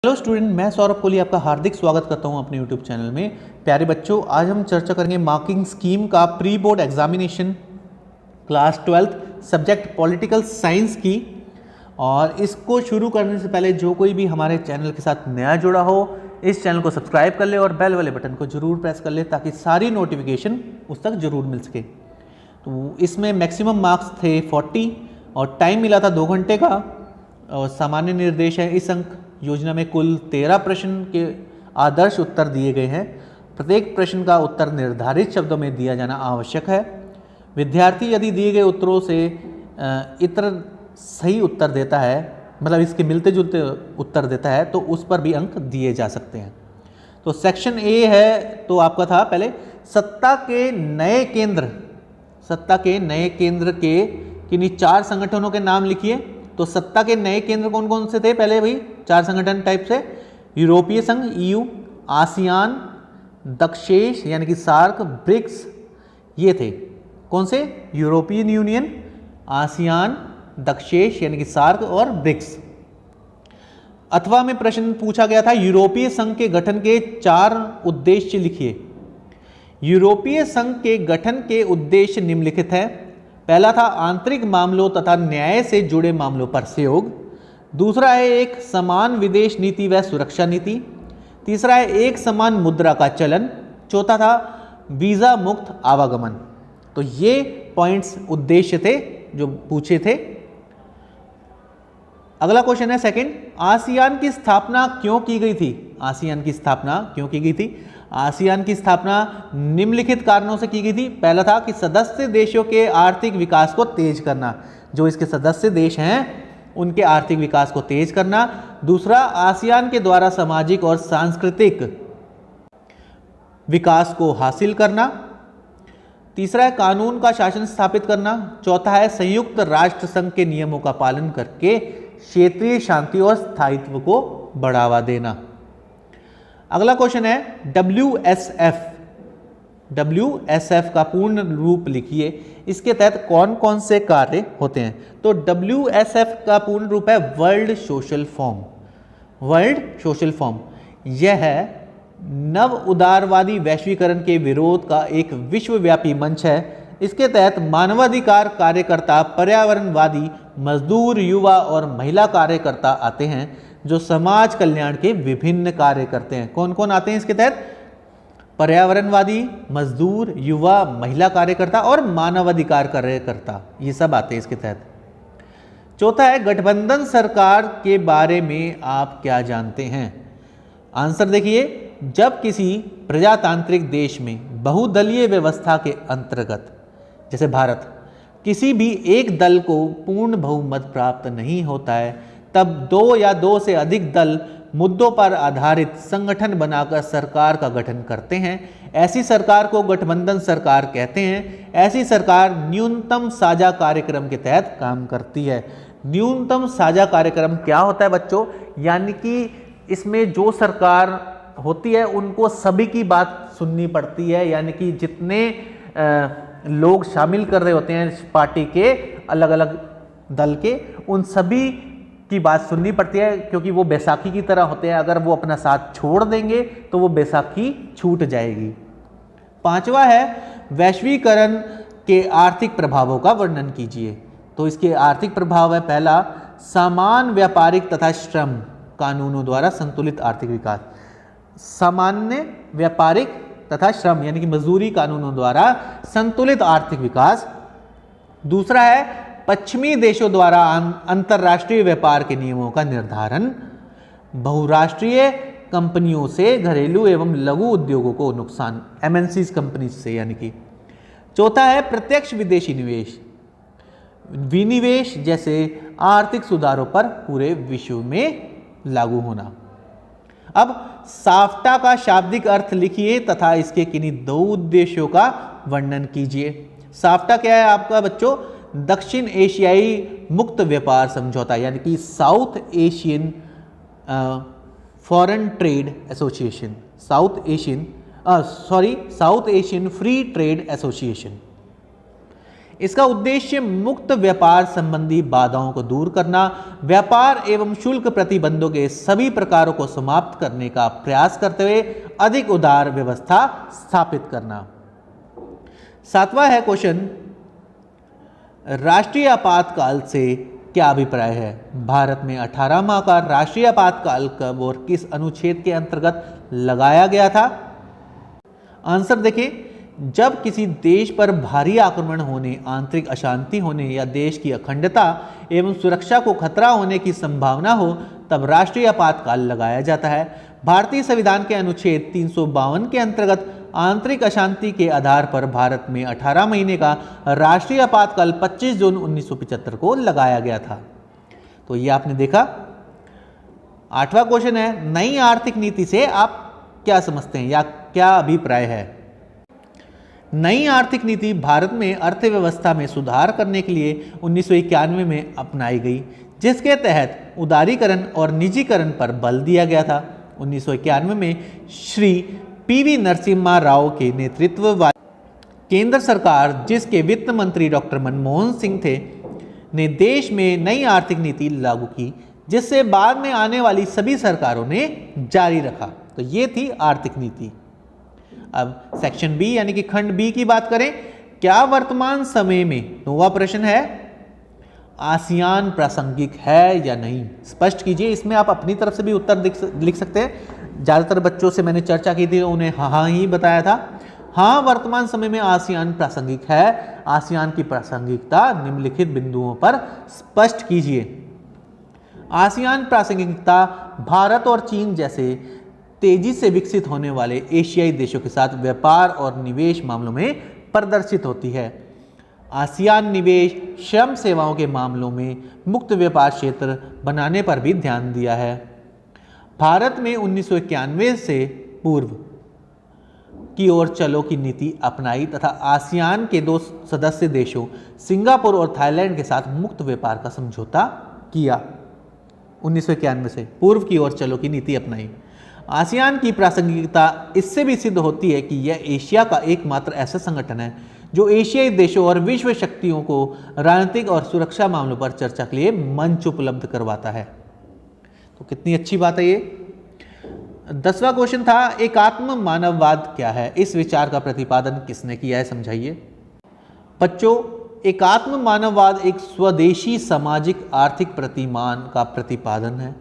Hello student, मैं सौरभ कोहली आपका हार्दिक स्वागत करता हूं अपने यूट्यूब चैनल में। प्यारे बच्चों, आज हम चर्चा करेंगे मार्किंग स्कीम का pre board examination class 12th subject political science की। और इसको शुरू करने से पहले जो कोई भी हमारे चैनल के साथ नया जुड़ा हो, इस चैनल को सब्सक्राइब कर ले और बेल वाले बटन को जरूर प्रेस कर ले ताकि सारी नोटिफिकेशन उस तक जरूर मिल सके। तो इसमें मैक्सिमम मार्क्स थे 40 और टाइम मिला था 2 घंटे का। और सामान्य निर्देश है, इस अंक योजना में कुल 13 प्रश्न के आदर्श उत्तर दिए गए हैं। प्रत्येक प्रश्न का उत्तर निर्धारित शब्दों में दिया जाना आवश्यक है। विद्यार्थी यदि दिए गए उत्तरों से इतर सही उत्तर देता है, मतलब इसके मिलते जुलते उत्तर देता है, तो उस पर भी अंक दिए जा सकते हैं। तो सेक्शन ए है, तो आपका था पहले सत्ता के नए केंद्र के किन्हीं 4 संगठनों के नाम लिखिए। तो सत्ता के नए केंद्र कौन कौन से थे? पहले भाई 4 संगठन टाइप से, यूरोपीय संघ EU, आसियान, दक्षेश यानी कि सार्क, ब्रिक्स, ये थे। कौन से? यूरोपियन यूनियन, आसियान, दक्षेश यानी कि सार्क और ब्रिक्स। अथवा में प्रश्न पूछा गया था, यूरोपीय संघ के गठन के 4 उद्देश्य लिखिए। यूरोपीय संघ के गठन के उद्देश्य निम्नलिखित है। पहला था आंतरिक मामलों तथा न्याय से जुड़े मामलों पर सहयोग। दूसरा है एक समान विदेश नीति व सुरक्षा नीति। तीसरा है एक समान मुद्रा का चलन। चौथा था वीजा मुक्त आवागमन। तो ये पॉइंट्स उद्देश्य थे जो पूछे थे। अगला क्वेश्चन है सेकंड, आसियान की स्थापना क्यों की गई थी? आसियान की स्थापना क्यों की गई थी? आसियान की स्थापना निम्नलिखित कारणों से की गई थी। पहला था कि सदस्य देशों के आर्थिक विकास को तेज करना, जो इसके सदस्य देश हैं उनके आर्थिक विकास को तेज करना। दूसरा, आसियान के द्वारा सामाजिक और सांस्कृतिक विकास को हासिल करना। तीसरा है कानून का शासन स्थापित करना। चौथा है संयुक्त राष्ट्र संघ के नियमों का पालन करके क्षेत्रीय शांति और स्थायित्व को बढ़ावा देना। अगला क्वेश्चन है WSF का पूर्ण रूप लिखिए। इसके तहत कौन कौन से कार्य होते हैं? तो WSF का पूर्ण रूप है वर्ल्ड सोशल फॉर्म। यह नव उदारवादी वैश्वीकरण के विरोध का एक विश्वव्यापी मंच है। इसके तहत मानवाधिकार कार्यकर्ता, पर्यावरणवादी, मजदूर, युवा और महिला कार्यकर्ता आते हैं जो समाज कल्याण के विभिन्न कार्य करते हैं। कौन कौन आते हैं इसके तहत? पर्यावरणवादी, मजदूर, युवा, महिला कार्यकर्ता और मानवाधिकार कार्यकर्ता, ये सब आते हैं इसके तहत। चौथा है गठबंधन सरकार के बारे में आप क्या जानते हैं? आंसर देखिए, जब किसी प्रजातांत्रिक देश में बहुदलीय व्यवस्था के अंतर्गत, जैसे भारत, किसी भी एक दल को पूर्ण बहुमत प्राप्त नहीं होता है, तब 2 या 2 से अधिक दल मुद्दों पर आधारित संगठन बनाकर सरकार का गठन करते हैं। ऐसी सरकार को गठबंधन सरकार कहते हैं। ऐसी सरकार न्यूनतम साझा कार्यक्रम के तहत काम करती है। न्यूनतम साझा कार्यक्रम क्या होता है बच्चों? यानी कि इसमें जो सरकार होती है उनको सभी की बात सुननी पड़ती है, यानी कि जितने लोग शामिल कर रहे होते हैं पार्टी के, अलग अलग दल के, उन सभी की बात सुननी पड़ती है, क्योंकि वो बैसाखी की तरह होते हैं। अगर वो अपना साथ छोड़ देंगे तो वो बैसाखी छूट जाएगी। पांचवा है वैश्वीकरण के आर्थिक प्रभावों का वर्णन कीजिए। तो इसके आर्थिक प्रभाव है, पहला समान व्यापारिक तथा श्रम कानूनों द्वारा संतुलित आर्थिक विकास। सामान्य व्यापारिक तथा श्रम यानी कि मजदूरी कानूनों द्वारा संतुलित आर्थिक विकास। दूसरा है पश्चिमी देशों द्वारा अंतरराष्ट्रीय व्यापार के नियमों का निर्धारण। बहुराष्ट्रीय कंपनियों से घरेलू एवं लघु उद्योगों को नुकसान, MNCs कंपनी से यानी कि। चौथा है प्रत्यक्ष विदेशी निवेश, विनिवेश जैसे आर्थिक सुधारों पर पूरे विश्व में लागू होना। अब साफ्टा का शाब्दिक अर्थ लिखिए तथा इसके किन्हीं 2 उद्देश्यों का वर्णन कीजिए। साफ्टा क्या है आपका बच्चों? दक्षिण एशियाई मुक्त व्यापार समझौता, यानी कि south Asian foreign trade association, south Asian free trade association. इसका उद्देश्य मुक्त व्यापार संबंधी बाधाओं को दूर करना, व्यापार एवं शुल्क प्रतिबंधों के सभी प्रकारों को समाप्त करने का प्रयास करते हुए अधिक उदार व्यवस्था स्थापित करना। 7वां है क्वेश्चन, राष्ट्रीय आपातकाल से क्या अभिप्राय है? भारत में 18 माह का राष्ट्रीय आपातकाल कब और किस अनुच्छेद के अंतर्गत लगाया गया था? आंसर देखिए, जब किसी देश पर भारी आक्रमण होने, आंतरिक अशांति होने या देश की अखंडता एवं सुरक्षा को खतरा होने की संभावना हो तब राष्ट्रीय आपातकाल लगाया जाता है। भारतीय संविधान के अनुच्छेद 352 के अंतर्गत आंतरिक अशांति के आधार पर भारत में 18 महीने का राष्ट्रीय आपातकाल 25 जून 1975 को लगाया गया था। तो ये आपने देखा। 8वां क्वेश्चन है, नई आर्थिक नीति से आप क्या समझते हैं या क्या अभिप्राय है? नई आर्थिक नीति भारत में अर्थव्यवस्था में सुधार करने के लिए 1991 में अपनाई गई, जिसके तहत उदारीकरण और निजीकरण पर बल दिया गया था। 1991 में श्री पीवी नरसिम्हा राव के नेतृत्व वाली केंद्र सरकार, जिसके वित्त मंत्री डॉक्टर मनमोहन सिंह थे, ने देश में नई आर्थिक नीति लागू की, जिससे बाद में आने वाली सभी सरकारों ने जारी रखा। तो ये थी आर्थिक नीति। अब सेक्शन बी यानी कि खंड बी की बात करें, क्या वर्तमान समय में, 9वां प्रश्न है, आसियान प्रासंगिक है या नहीं? स्पष्ट कीजिए। इसमें आप अपनी तरफ से भी उत्तर लिख सकते हैं। ज़्यादातर बच्चों से मैंने चर्चा की थी, उन्हें हाँ ही बताया था। हाँ, वर्तमान समय में आसियान प्रासंगिक है। आसियान की प्रासंगिकता निम्नलिखित बिंदुओं पर स्पष्ट कीजिए। आसियान प्रासंगिकता भारत और चीन जैसे तेजी से विकसित होने वाले एशियाई देशों के साथ व्यापार और निवेश मामलों में प्रदर्शित होती है। आसियान निवेश, श्रम सेवाओं के मामलों में मुक्त व्यापार क्षेत्र बनाने पर भी ध्यान दिया है। भारत में 1991 से पूर्व की ओर चलो की नीति अपनाई तथा आसियान के 2 सदस्य देशों सिंगापुर और थाईलैंड के साथ मुक्त व्यापार का समझौता किया। 1991 से पूर्व की ओर चलो की नीति अपनाई। आसियान की प्रासंगिकता इससे भी सिद्ध होती है कि यह एशिया का एकमात्र ऐसा संगठन है जो एशियाई देशों और विश्व शक्तियों को राजनीतिक और सुरक्षा मामलों पर चर्चा के लिए मंच उपलब्ध करवाता है। तो कितनी अच्छी बात है ये। 10वां क्वेश्चन था, एकात्म मानववाद क्या है? इस विचार का प्रतिपादन किसने किया है, समझाइए। बच्चों, एकात्म मानववाद एक स्वदेशी सामाजिक आर्थिक प्रतिमान का प्रतिपादन है,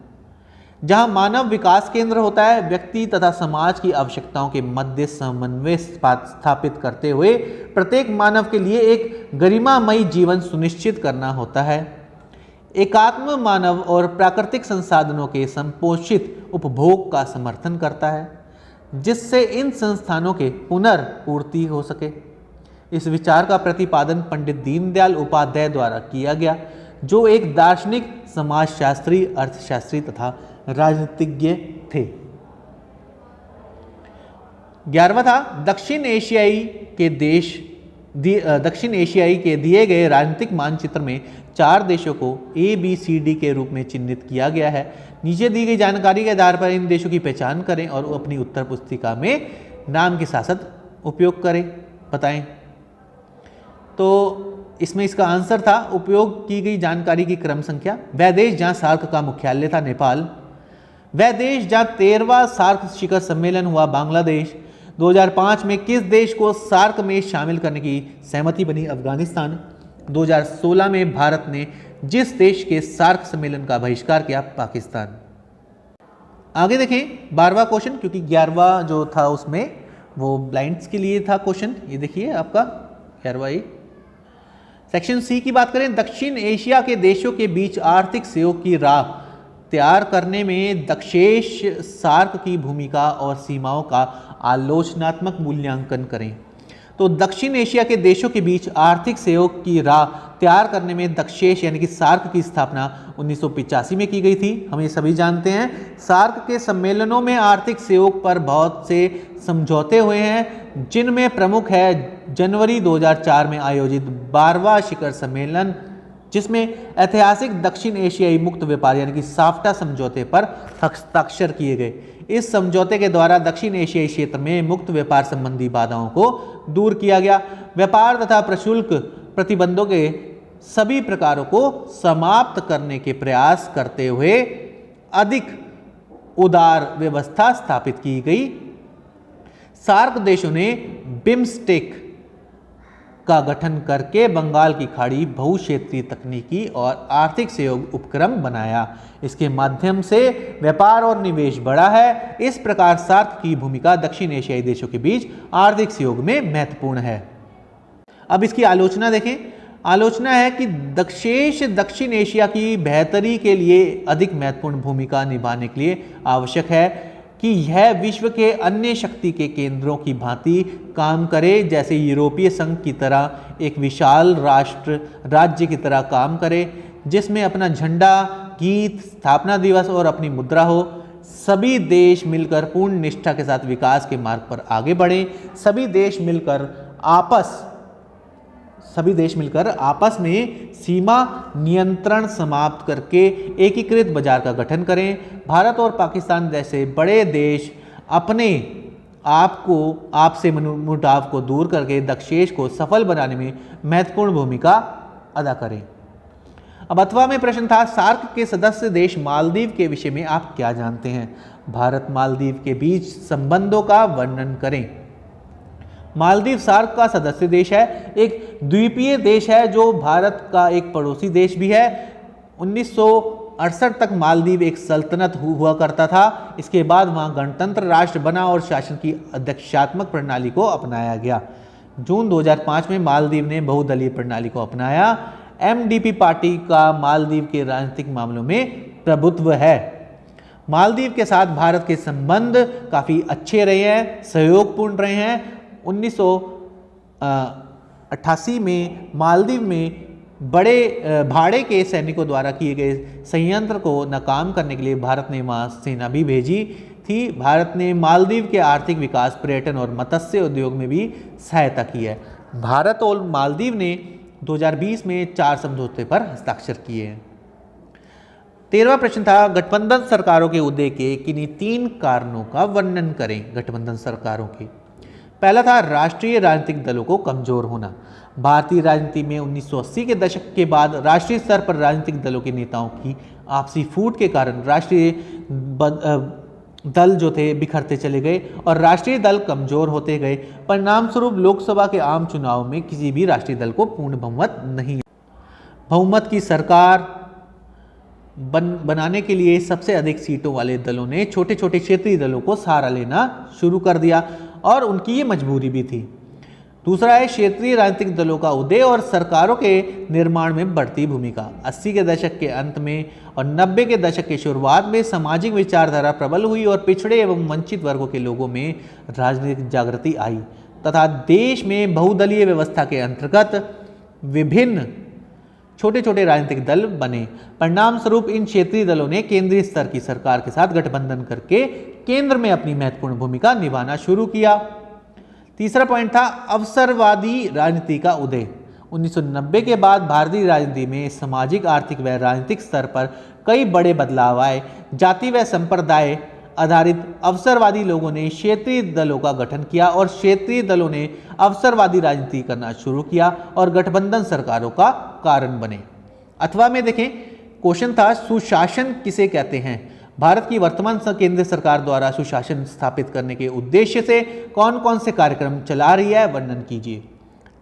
जहां मानव विकास केंद्र होता है। व्यक्ति तथा समाज की आवश्यकताओं के मध्य समन्वय स्थापित करते हुए प्रत्येक मानव के लिए एक गरिमामयी जीवन सुनिश्चित करना होता है। एकात्म मानव और प्राकृतिक संसाधनों के संपोषित उपभोग का समर्थन करता है, जिससे इन संस्थानों के पुनर्पूर्ति हो सके। इस विचार का प्रतिपादन पंडित दीनदयाल उपाध्याय द्वारा किया गया, जो एक दार्शनिक, समाजशास्त्री, अर्थशास्त्री तथा राजनीतिज्ञ थे। 11वां था, दक्षिण एशियाई के दिए गए राजनीतिक मानचित्र में 4 देशों को ABCD के रूप में चिन्हित किया गया है। नीचे दी गई जानकारी के आधार पर इन देशों की पहचान करें और अपनी उत्तर पुस्तिका में नाम के साथ साथ उपयोग करें, बताएं। तो इसमें इसका आंसर था, उपयोग की गई जानकारी की क्रम संख्या। वह देश जहां सार्क का मुख्यालय था, नेपाल। वह देश जहां 13वां सार्क शिखर सम्मेलन हुआ, बांग्लादेश। 2005 में किस देश को सार्क में शामिल करने की सहमति बनी, अफगानिस्तान। 2016 में भारत ने जिस देश के सार्क सम्मेलन का बहिष्कार किया, पाकिस्तान। आगे देखें 12वां क्वेश्चन, क्योंकि 11वां जो था उसमें वो ब्लाइंड्स के लिए था क्वेश्चन। ये देखिए आपका 11वां सेक्शन सी की बात करें, दक्षिण एशिया के देशों के बीच आर्थिक सहयोग की राह तैयार करने में दक्षेश सार्क की भूमिका और सीमाओं का आलोचनात्मक मूल्यांकन करें। तो दक्षिण एशिया के देशों के बीच आर्थिक सहयोग की राह तैयार करने में दक्षेश यानी कि सार्क की स्थापना 1985 में की गई थी। हम ये सभी जानते हैं, सार्क के सम्मेलनों में आर्थिक सहयोग पर बहुत से समझौते हुए हैं, जिनमें प्रमुख है जनवरी 2004 में आयोजित 12वां शिखर सम्मेलन, जिसमें ऐतिहासिक दक्षिण एशियाई मुक्त व्यापार यानी कि साफ्टा समझौते पर हस्ताक्षर किए गए। इस समझौते के द्वारा दक्षिण एशियाई क्षेत्र में मुक्त व्यापार संबंधी बाधाओं को दूर किया गया। व्यापार तथा प्रशुल्क प्रतिबंधों के सभी प्रकारों को समाप्त करने के प्रयास करते हुए अधिक उदार व्यवस्था स्थापित की गई। सार्क देशों ने बिम्स्टेक का गठन करके बंगाल की खाड़ी बहुक्षेत्रीय तकनीकी और आर्थिक सहयोग उपक्रम बनाया। इसके माध्यम से व्यापार और निवेश बढ़ा है। इस प्रकार सार्क की भूमिका दक्षिण एशियाई देशों के बीच आर्थिक सहयोग में महत्वपूर्ण है। अब इसकी आलोचना देखें। आलोचना है कि दक्षिण एशिया की बेहतरी के लिए अधिक महत्वपूर्ण भूमिका निभाने के लिए आवश्यक है कि यह विश्व के अन्य शक्ति के केंद्रों की भांति काम करे, जैसे यूरोपीय संघ की तरह एक विशाल राज्य की तरह काम करे, जिसमें अपना झंडा, गीत, स्थापना दिवस और अपनी मुद्रा हो। सभी देश मिलकर पूर्ण निष्ठा के साथ विकास के मार्ग पर आगे बढ़ें। सभी देश मिलकर आपस में सीमा नियंत्रण समाप्त करके एकीकृत बाजार का गठन करें। भारत और पाकिस्तान जैसे बड़े देश अपने आपसे मुटाव को दूर करके दक्षेश को सफल बनाने में महत्वपूर्ण भूमिका अदा करें। अब 8वां प्रश्न था, सार्क के सदस्य देश मालदीव के विषय में आप क्या जानते हैं? भारत मालदीव के बीच संबंधों का वर्णन करें। मालदीव सार्क का सदस्य देश है, एक द्वीपीय देश है जो भारत का एक पड़ोसी देश भी है। 1968 तक मालदीव एक सल्तनत हुआ करता था। इसके बाद वहां गणतंत्र राष्ट्र बना और शासन की अध्यक्षात्मक प्रणाली को अपनाया गया। जून 2005 में मालदीव ने बहुदलीय प्रणाली को अपनाया। MDP पार्टी का मालदीव के राजनीतिक मामलों में प्रभुत्व है। मालदीव के साथ भारत के संबंध काफ़ी अच्छे रहे हैं, सहयोगपूर्ण रहे हैं। 1988 में मालदीव में बड़े भाड़े के सैनिकों द्वारा किए गए संयंत्र को नाकाम करने के लिए भारत ने वहाँ सेना भी भेजी थी। भारत ने मालदीव के आर्थिक विकास, पर्यटन और मत्स्य उद्योग में भी सहायता की है। भारत और मालदीव ने 2020 में 4 समझौते पर हस्ताक्षर किए हैं। 13वां प्रश्न था, गठबंधन सरकारों के उदय के किन्हीं 3 कारणों का वर्णन करें। गठबंधन सरकारों के पहला था राष्ट्रीय राजनीतिक दलों को कमजोर होना। भारतीय राजनीति में 1980 के दशक के बाद राष्ट्रीय स्तर पर राजनीतिक दलों के नेताओं की आपसी फूट के कारण राष्ट्रीय दल जो थे बिखरते चले गए और राष्ट्रीय दल कमजोर होते गए। परिणाम स्वरूप लोकसभा के आम चुनाव में किसी भी राष्ट्रीय दल को पूर्ण बहुमत नहीं। बहुमत की सरकार बनाने के लिए सबसे अधिक सीटों वाले दलों ने छोटे छोटे क्षेत्रीय दलों को सहारा लेना शुरू कर दिया और उनकी ये मजबूरी भी थी। दूसरा है क्षेत्रीय राजनीतिक दलों का उदय और सरकारों के निर्माण में बढ़ती भूमिका। 80 के दशक के अंत में और 90 के दशक के शुरुआत में सामाजिक विचारधारा प्रबल हुई और पिछड़े एवं वंचित वर्गों के लोगों में राजनीतिक जागृति आई तथा देश में बहुदलीय व्यवस्था के अंतर्गत विभिन्न छोटे छोटे राजनीतिक दल बने। परिणाम स्वरूप इन क्षेत्रीय दलों ने केंद्रीय स्तर की सरकार के साथ गठबंधन करके केंद्र में अपनी महत्वपूर्ण भूमिका निभाना शुरू किया। तीसरा पॉइंट था अवसरवादी राजनीति का उदय। 1990 के बाद भारतीय राजनीति में सामाजिक, आर्थिक व राजनीतिक स्तर पर कई बड़े बदलाव आए। जाति व संप्रदाय आधारित अवसरवादी लोगों ने क्षेत्रीय दलों का गठन किया और क्षेत्रीय दलों ने अवसरवादी राजनीति करना शुरू किया और गठबंधन सरकारों का कारण बने। अथवा में देखें, क्वेश्चन था सुशासन किसे कहते हैं? भारत की वर्तमान केंद्र सरकार द्वारा सुशासन स्थापित करने के उद्देश्य से कौन कौन से कार्यक्रम चला रही है, वर्णन कीजिए।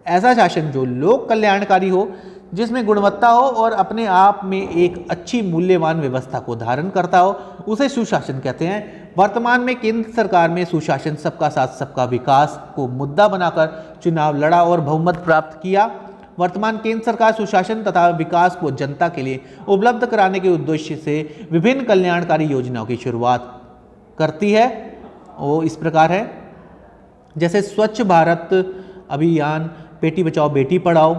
ऐसा शासन जो लोक कल्याणकारी हो, जिसमें गुणवत्ता हो और अपने आप में एक अच्छी मूल्यवान व्यवस्था को धारण करता हो, उसे सुशासन कहते हैं। वर्तमान में केंद्र सरकार में सुशासन सबका साथ सबका विकास को मुद्दा बनाकर चुनाव लड़ा और बहुमत प्राप्त किया। वर्तमान केंद्र सरकार सुशासन तथा विकास को जनता के लिए उपलब्ध कराने के उद्देश्य से विभिन्न कल्याणकारी योजनाओं की शुरुआत करती है। वो इस प्रकार है, जैसे स्वच्छ भारत अभियान, बेटी बचाओ बेटी पढ़ाओ।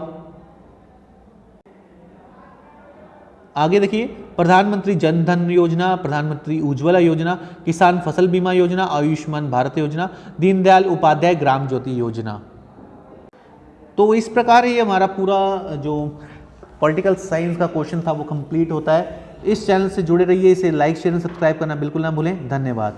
आगे देखिए, प्रधानमंत्री जन धन योजना, प्रधानमंत्री उज्ज्वला योजना, किसान फसल बीमा योजना, आयुष्मान भारत योजना, दीनदयाल उपाध्याय ग्राम ज्योति योजना। तो इस प्रकार ये हमारा पूरा जो पॉलिटिकल साइंस का क्वेश्चन था वो कंप्लीट होता है। इस चैनल से जुड़े रहिए, इसे लाइक शेयर सब्सक्राइब करना बिल्कुल ना भूलें। धन्यवाद।